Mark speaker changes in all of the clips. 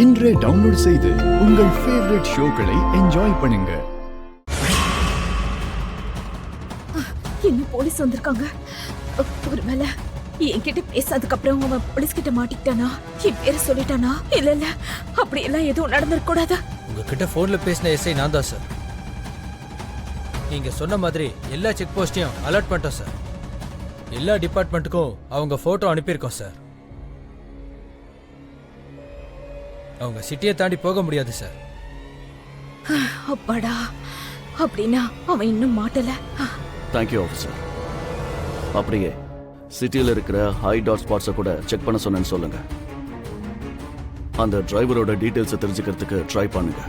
Speaker 1: இன்றே டவுன்லோட் செய்து உங்கள் ஃபேவரட் ஷோக்களை என்ஜாய் பண்ணுங்க.
Speaker 2: இன்னும் போலீஸ் வந்திருக்காங்க. ஒருவேளை என்கிட்ட பேசாததுக்கு அப்புறம் அவன் போலீஸ் கிட்ட மாட்டிக்கிட்டானா, என் பேரை சொல்லிட்டானா? இல்ல அப்படி எல்லாம் எதுவும் நடந்திருக்க கூடாது.
Speaker 3: உங்ககிட்ட போன்ல பேசின எஸ்ஐ நான் தான் சார். நீங்க சொன்ன மாதிரி எல்லா செக் போஸ்டையும் அலர்ட் பண்ணிட்டோம் சார். எல்லா டிபார்ட்மெண்ட்டுக்கும் அவங்க போட்டோ அனுப்பியிருக்கோம் சார். அவங்க சிட்டியை தாண்டி போக முடியாது சார்.
Speaker 2: அப்பாடா, அப்படின்னா அவன் இன்னும் மாட்டல.
Speaker 4: Thank you officer. அப்படியே சிட்டியில் இருக்கிற ஹை டாட் ஸ்பாட்ஸை கூட செக் பண்ண சொன்னேன்னு சொல்லுங்க. அந்த டிரைவரோட டீட்டெயில்ஸை தெரிஞ்சுக்கிறதுக்கு ட்ரை பண்ணுங்க.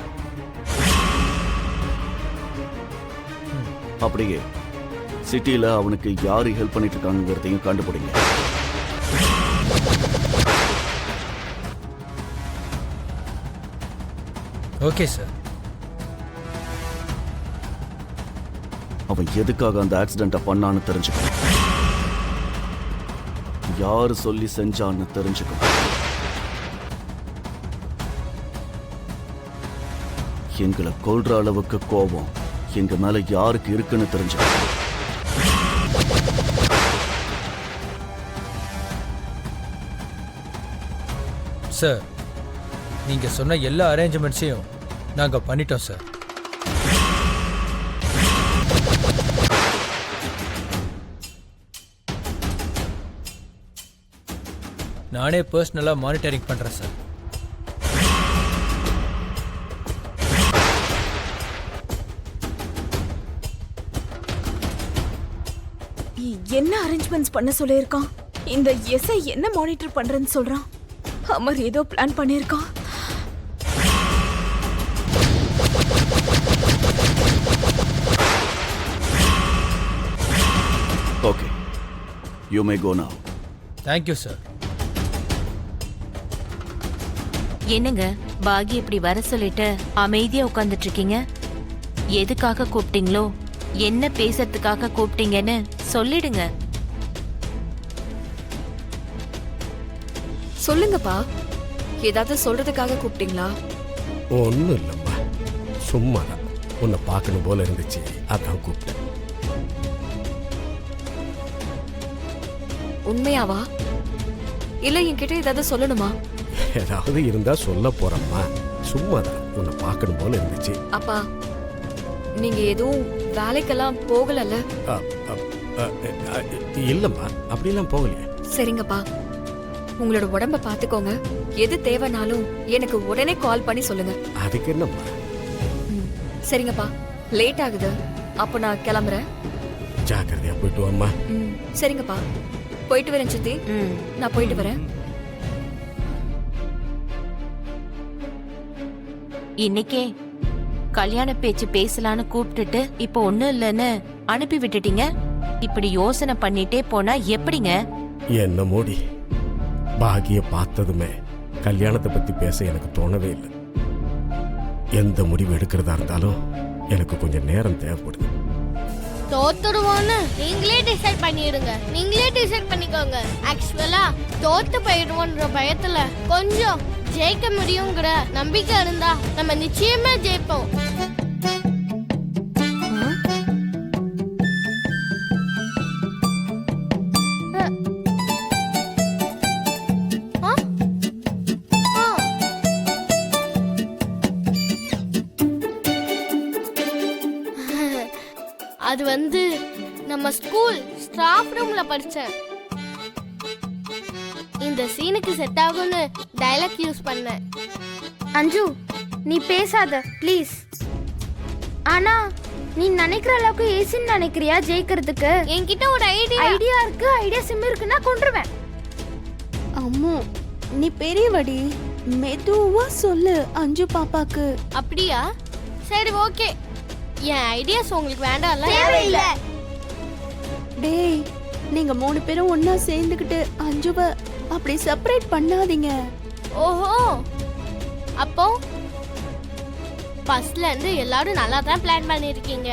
Speaker 4: அப்படியே சிட்டியில் அவனுக்கு யாரு ஹெல்ப் பண்ணிட்டு இருக்காங்கிறதையும் கண்டுபிடிங்க.
Speaker 3: Okay sir.
Speaker 4: அவன் எதுக்காக அந்த ஆக்சிடென்ட்டை பண்ணான்னு தெரிஞ்சுக்கணும். யாரு சொல்லி செஞ்சான்னு தெரிஞ்சுக்கணும். எங்களை கொல்ற அளவுக்கு கோபம் எங்க மேல யாருக்கு இருக்குன்னு தெரிஞ்சுக்கணும்.
Speaker 3: சார், நீங்க சொன்ன எல்லா அரேஞ்ச்மெண்ட்ஸையும் நாங்க பண்ணிட்டோம் சார். நானே பர்சனலா மானிட்டரிங் பண்றேன் சார்.
Speaker 2: என்ன அரேஞ்ச்மெண்ட்ஸ் பண்ண சொல்லியிருக்கான்? இந்த எஸ்ஐ என்ன மானிட்டர் பண்றேன்னு சொல்றான்? அமர் ஏதோ பிளான் பண்ணியிருக்கான்.
Speaker 4: ஓகே, யூ மே கோ நவ.
Speaker 3: Thank you sir.
Speaker 5: என்னங்க பாகி இப்படி வர சொல்லிட்டு அமைதியா உட்கார்ந்துட்டு இருக்கீங்க? எதுக்காக கூப்பிட்டீங்களோ, என்ன பேசுறதுக்காக கூப்பிட்டீங்கன்னு சொல்லிடுங்க.
Speaker 6: சொல்லுங்கப்பா, ஏதாவது சொல்றதுக்காக கூப்பிட்டீங்களா?
Speaker 7: ஒன்றும் இல்லைம்மா, சும்மா தான் உன்னை பார்க்கணும் போல இருந்துச்சு, அதான் கூப்பிட்டேன்.
Speaker 6: உண்மையாவா? இல்ல என்கிட்ட ஏதாவது சொல்லணுமா?
Speaker 7: ஏதாவது இருந்தா சொல்ல போறம்மா, சும்மா தான் உன்னை பார்க்கணும் போல இருந்துச்சு.
Speaker 6: அப்பா, நீங்க எதுவும் வேலைக்கெல்லாம் போகலல்ல?
Speaker 7: இல்லம்மா, அப்படிலாம் போகலையே.
Speaker 6: சரிங்கப்பா, உங்களோட உடம்ப பாத்துக்கோங்க. எது தேவைனாலும் எனக்கு உடனே கால் பண்ணி சொல்லுங்க.
Speaker 7: அதுக்கு என்னம்மா?
Speaker 6: சரிங்கப்பா, லேட் ஆகுது, அப்ப நான் கிளம்புறேன்.
Speaker 7: ஜாக்கிரதையா போயிட்டு வாம்மா.
Speaker 6: சரிங்கப்பா, போயிட்டு வரேன் சித்தி. நான் போயிட்டு வரேன்.
Speaker 5: இன்னைக்கே கல்யாண பேச்சு பேசலான்னு கூப்பிட்டுட்டு இப்ப ஒண்ணும் இல்லைன்னு அனுப்பி விட்டுட்டீங்க. இப்படி யோசனை பண்ணிட்டே போனா எப்படிங்க?
Speaker 7: என்ன மோடி, பாகிய பார்த்ததுமே கல்யாணத்தை பத்தி பேச எனக்கு தோணவே இல்லை. எந்த முடிவு எடுக்கிறதா இருந்தாலும் எனக்கு கொஞ்சம் நேரம் தேவைப்படுது.
Speaker 8: தோத்துடுவோன்னு நீங்களே டிசைட் பண்ணிடுங்க. நீங்களே டிசைட் பண்ணிக்கோங்க. ஆக்சுவலா தோத்து போயிடுவோன்ற பயத்துல கொஞ்சம் ஜெயிக்க முடியுங்கிற நம்பிக்கை இருந்தா நம்ம நிச்சயமா ஜெயிப்போம். அது வந்து நம்ம ஸ்கூல் ஸ்டாஃப் ரூம்ல படிச்சேன். இந்த சீனுக்கு செட் ஆகும்னு டயலாக் யூஸ் பண்ணேன்.
Speaker 9: அஞ்சு, நீ பேசாத ப்ளீஸ். ஆனா நீ நினைக்கிற அளவுக்கு ஏசின்னு நினைக்கிறியா ஜெயிக்கிறதுக்கு?
Speaker 8: என்கிட்ட ஒரு ஐடியா
Speaker 9: இருக்கு. ஐடியா சிம் இருக்குன்னா கொன்றுவேன்.
Speaker 10: அம்மு, நீ பெரியவடி, மெதுவா சொல்லு அஞ்சு பாப்பாக்கு.
Speaker 8: அப்படியா? சரி, ஓகே. என் ஐடியாஸ் உங்களுக்கு வேண்டாம்ல?
Speaker 9: தேவையில்ல.
Speaker 10: டேய், நீங்க 3 பேரும் ஒன்னா சேர்ந்துக்கிட்டு அஞ்சுவ அப்படி செப்பரேட் பண்ணாதீங்க.
Speaker 8: ஓஹோ, அப்போ ஃபர்ஸ்ட்ல இருந்து எல்லாரும் நல்லா தான் பிளான் பண்ணிருக்கீங்க.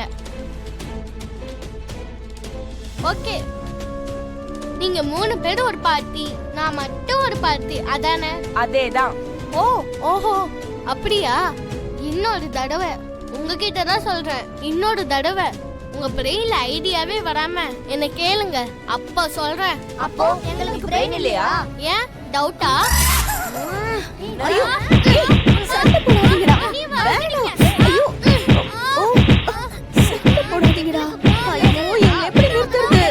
Speaker 8: ஓகே, நீங்க 3 பேரும் ஒரு பார்ட்டி, நான் மட்டும் ஒரு பார்ட்டி, அதானே?
Speaker 2: அதேதான்.
Speaker 8: ஓ ஓஹோ அப்படியா? இன்னொரு தடவை உங்ககிட்ட தான் சொல்றேன். இன்னொரு தடவை உங்க பிரெயின்ல ஐடியாவே வராம என்ன கேளுங்க, அப்ப சொல்றேன்.
Speaker 2: அப்போ எங்களுக்கு பிரெயின் இல்லையா?
Speaker 8: ஏன் டவுட்டா?
Speaker 10: ஐயோ சண்டை போடாதீங்கடா. வேண்டாம். ஐயோ ஓ சண்டை போடாதீங்கடா. ஐயோ எங்களை எப்படி நிறுத்துறது?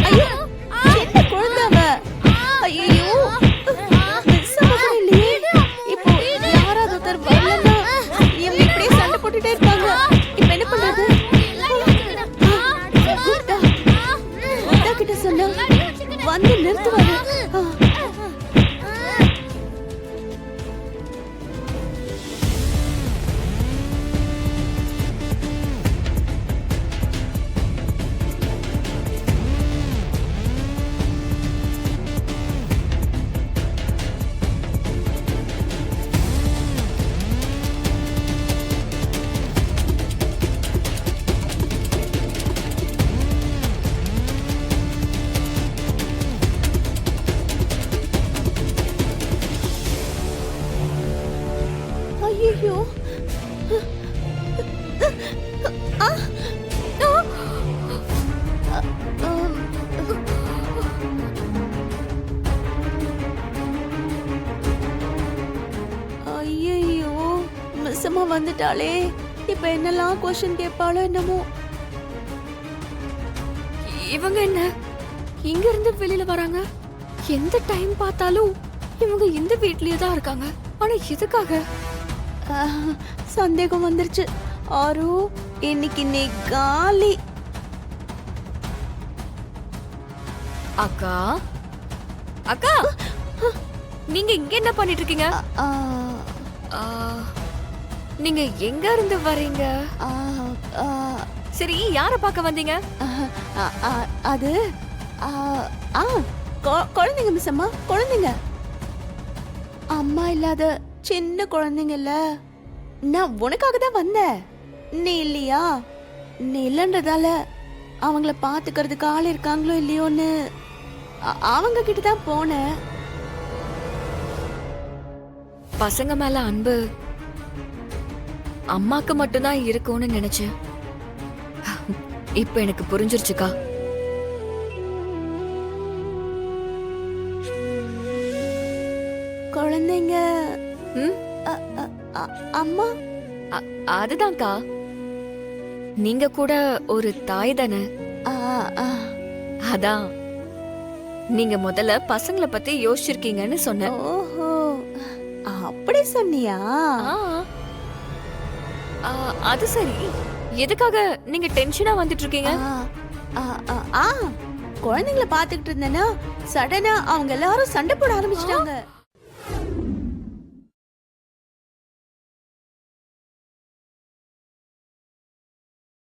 Speaker 10: ஐயோ சின்ன குழந்தைவ. ஐயோ மிஸ்ஸாக இல்லையே. இப்போ யாராவது ஒருத்தர் வரலன்னா இவங்க இப்படியே சண்டை போட்டுட்டே இருப்பாங்க. இப்போ என்ன பண்றது? குப்தா கிட்ட சொன்னா வந்து நிறுத்துவாரு. ஐயோ ஐயோ மிஸ்ஸம்மா வந்துட்டாளே. இப்ப என்னெல்லாம் கொஸ்டின் கேட்பாளோ என்னமோ.
Speaker 6: இவங்க என்ன இங்க இருந்து வெளியில வராங்க? எந்த டைம் பார்த்தாலும் இவங்க இந்த வீட்லயே தான் இருக்காங்க. ஆனா எதுக்காக?
Speaker 10: சந்தேகம் வந்துருச்சு. ஆரு இன்னைக்கு நீ காலி.
Speaker 6: அக்கா அக்கா நீங்க இங்க என்ன பண்ணிட்டு இருக்கீங்க? ஆ, நீங்க எங்க இருந்து வரீங்க? சரி யார பார்க்க வந்தீங்க?
Speaker 10: அது குழந்தைங்க மிஸ் அம்மா, குழந்தைங்க. அம்மா இல்லாத சின்ன குழந்தைங்கல்ல. நான் உனக்காக தான் வந்தேன். நீ இல்லையா? நீ இல்லைன்றதால அவங்கள பாத்துக்கிறதுக்கு ஆள் இருக்காங்களோ இல்லையோன்னு அவங்க கிட்ட தான் போனேன்.
Speaker 6: பசங்க மேல அன்பு அம்மாக்கு மட்டும்தான் இருக்கும்னு நினைச்சேன். இப்ப எனக்கு புரிஞ்சிருச்சுக்கா.
Speaker 10: குழந்தைங்க அம்மா
Speaker 6: அதுதான்க்கா, நீங்க கூட ஒரு தாய் தானே. அதான் நீங்க முதல்ல பசங்களை பத்தி யோசிச்சிருக்கீங்கன்னு சொன்னேன்.
Speaker 10: ஓஹோ அப்படி சொன்னியா?
Speaker 6: அது சரி, எதுக்காக நீங்க டென்ஷனா வந்துட்டு இருக்கீங்க?
Speaker 10: குழந்தைங்களை பாத்துக்கிட்டு இருந்தேன்னா சடனா அவங்க எல்லாரும் சண்டை போட ஆரம்பிச்சிட்டாங்க.